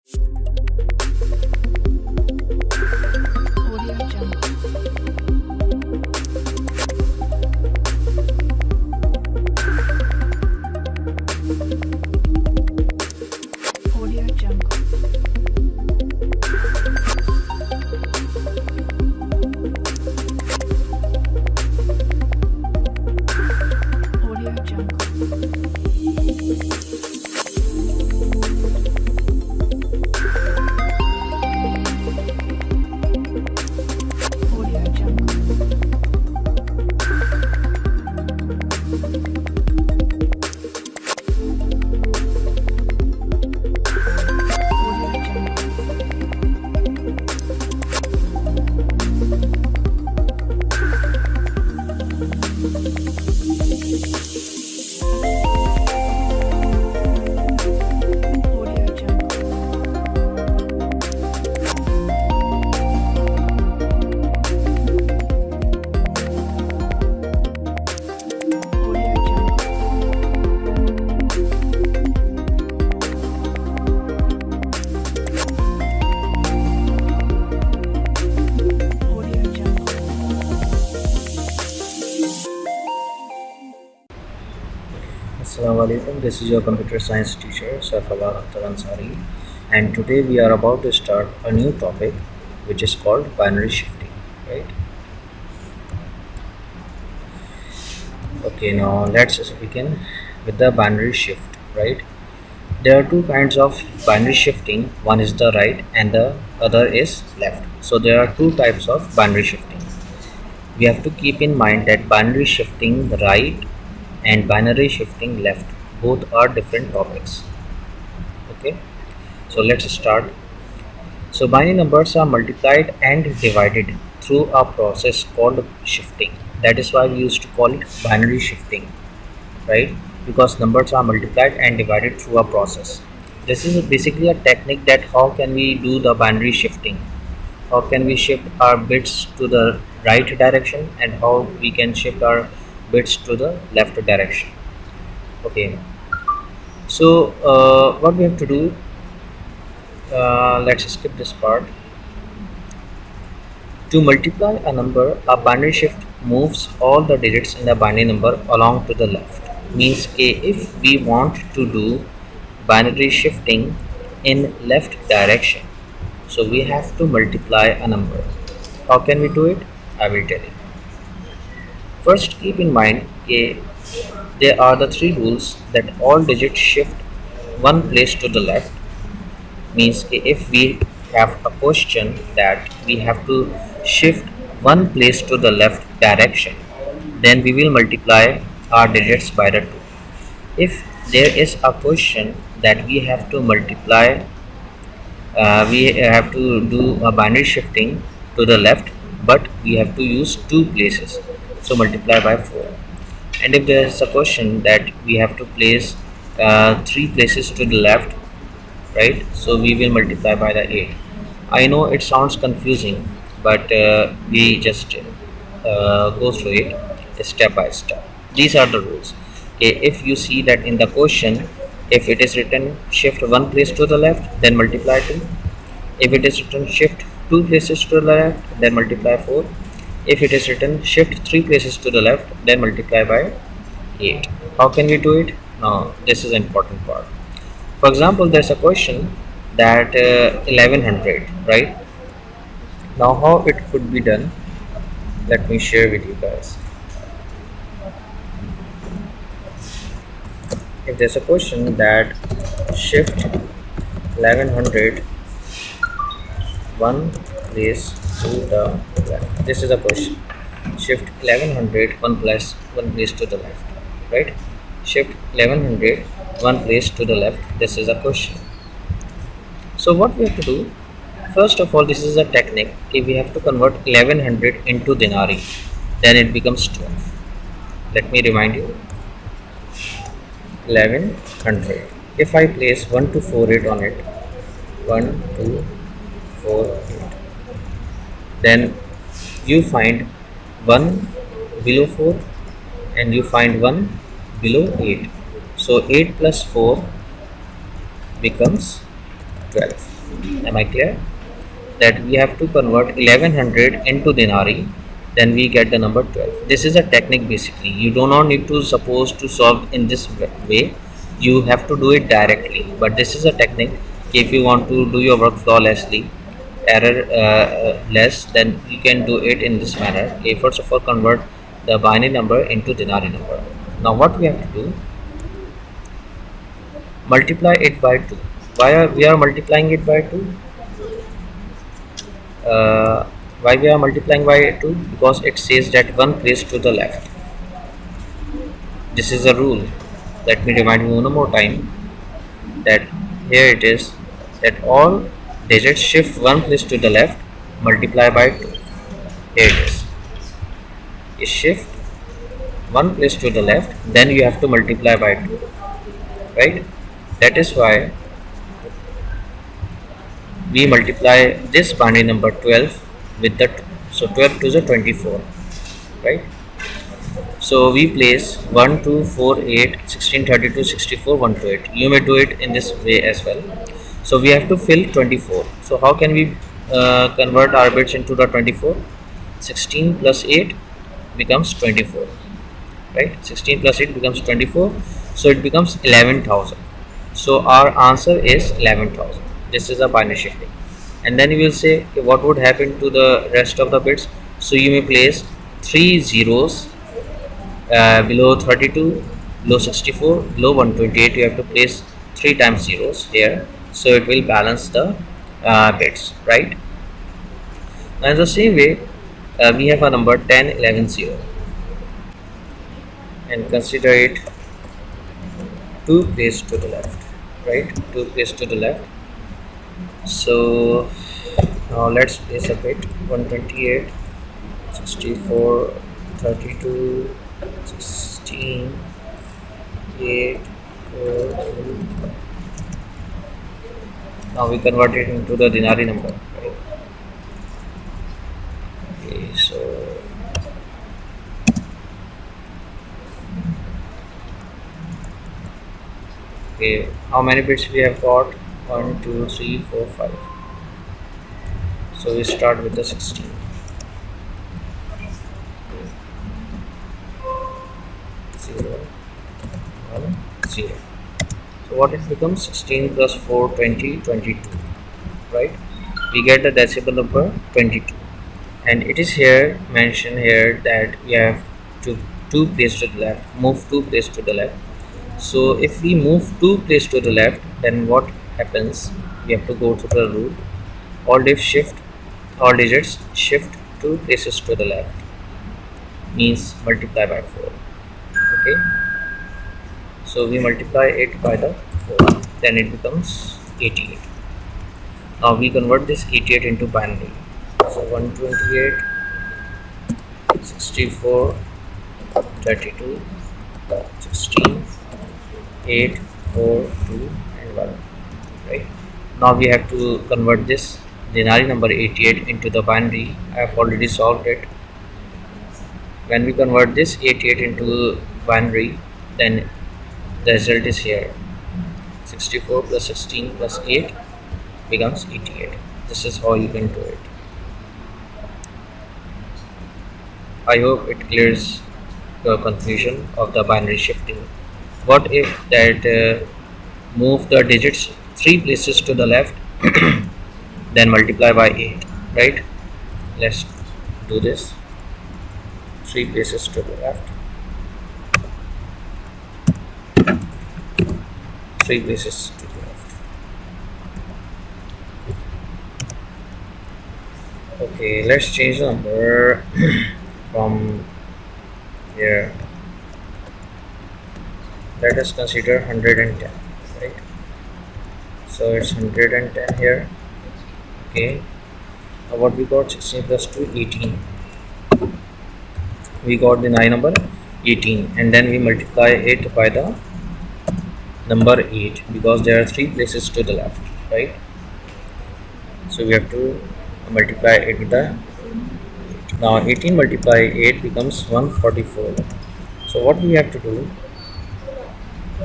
Audio Jungle. Audio Jungle. Audio Jungle. Audio Jungle. Audio Jungle. Audio Jungle. Audio Jungle. Audio Jungle. Assalamu alaikum. This is your computer science teacher Saifullah Akhtar Ansari, and today we are about to start a new topic which is called binary shifting. Right? Okay, now let's just begin with the binary shift. Right? There are two kinds of binary shifting. One is the right and the other is left. So there are two types of binary shifting. We have to keep in mind that binary shifting right and binary shifting left both are different topics. Okay, so let's start. So binary numbers are multiplied and divided through a process called shifting. That is why we used to call it binary shifting, right? Because numbers are multiplied and divided through a process. This is basically a technique that how can we do the binary shifting, how can we shift our bits to the right direction and how we can shift our bits to the left direction. Okay, so what we have to do, let's skip this part. To multiply a number, a binary shift moves all the digits in the binary number along to the left. Means if we want to do binary shifting in left direction, so we have to multiply a number. How can we do it? I will tell you. First, keep in mind there are the three rules that all digits shift one place to the left. Means if we have a question that we have to shift one place to the left direction, then we will multiply our digits by the 2. If there is a question that we have to multiply, we have to do a binary shifting to the left, but we have to use two places, so multiply by 4. And if there is a question that we have to place three places to the left, right, so we will multiply by the 8. I know it sounds confusing, but we just go through it step by step. These are the rules. Okay, if you see that in the question, if it is written shift one place to the left, then multiply 2. If it is written shift two places to the left, then multiply 4. If it is written shift three places to the left, then multiply by 8. How can we do it? Now this is an important part. For example, there's a question that 1100, right? Now how it could be done, let me share with you guys. If there's a question that shift 1100 one place to the left, this is a question. Shift 1100 one place to the left, right? Shift 1100 one place to the left, this is a question. So what we have to do, first of all, this is a technique. Okay, we have to convert 1100 into dinari, then it becomes 12. Let me remind you, 1100. If I place 1 to 4 8 on it, 1 2 4 8, then you find 1 below 4 and you find 1 below 8. So 8 plus 4 becomes 12. Am I clear? That we have to convert 1100 into dinari, then we get the number 12. This is a technique basically. You do not need to suppose to solve in this way. You have to do it directly. But this is a technique. If you want to do your work flawlessly, error less, then you can do it in this manner. Okay, first of all, convert the binary number into dinari number. Now what we have to do, multiply it by 2. Why are we are multiplying it by 2? uh, why we are multiplying by 2? Because it says that one place to the left. This is a rule. Let me remind you one more time that here it is, that all digits shift one place to the left, multiply by 2. Here it is. You shift one place to the left, then you have to multiply by 2, right? That is why we multiply this binary number 12 with the 2. So 12 to the 24, right? So we place 1, 2, 4, 8, 16, 32, 64, 1 to 8. You may do it in this way as well. So we have to fill 24. So how can we convert our bits into the 24? 16 plus 8 becomes 24, right? 16 plus 8 becomes 24. So it becomes 11,000. So our answer is 11,000. This is a binary shifting. And then you will say, okay, what would happen to the rest of the bits? So you may place 3 zeros below 32, below 64, below 128. You have to place 3 times zeros here, so it will balance the bits, right? Now in the same way, we have a number 10, 11, 0, and consider it 2 placed to the left, right? 2 placed to the left. So now let's place a bit 128, 64, 32, 16, 8, 4, 2. Now we convert it into the dinari number, right? Okay, so okay, how many bits we have got? 1, 2, 3, 4, 5. So we start with the 16. 0, 1, 0. So what it becomes? 16 plus 4, 20, 22, right? We get the decimal number 22. And it is here mentioned here that we have to 2 place to the left, move 2 place to the left. So if we move 2 place to the left, then what happens? We have to go to the rule. All digits shift 2 places to the left, means multiply by 4. Okay, so we multiply it by the 4, then it becomes 88. Now we convert this 88 into binary. So 128, 64, 32, 16, 8, 4, 2, and 1, right? Now we have to convert this dinari number 88 into the binary. I have already solved it. When we convert this 88 into binary, then the result is here. 64 plus 16 plus 8 becomes 88. This is how you can do it. I hope it clears the confusion of the binary shifting. What if that move the digits 3 places to the left, then multiply by 8, right? Let's do this. 3 places to the left, 3 places to the left. Okay, let's change the number from here. Let us consider 110, right? So it's 110 here. Okay, now what we got? 16 plus 2, 18. We got the 9 number 18, and then we multiply it by the number 8, because there are 3 places to the left, right? So we have to multiply it with the 8. Now 18 multiply 8 becomes 144. So what we have to do,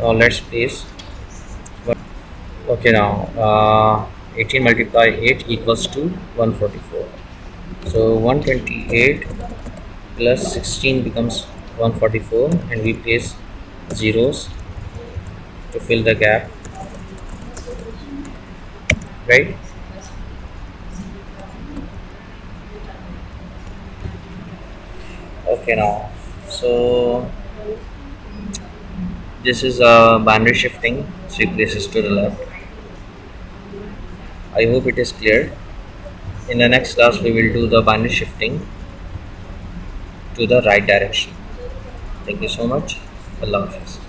now let's place. Okay, now 18 multiply 8 equals to 144. So 128 plus 16 becomes 144, and we place zeros to fill the gap, right? Okay, now, so this is a binary shifting 3 places to the left. I hope it is clear. In the next class we will do the binary shifting to the right direction. Thank you so much. Allah Hafiz.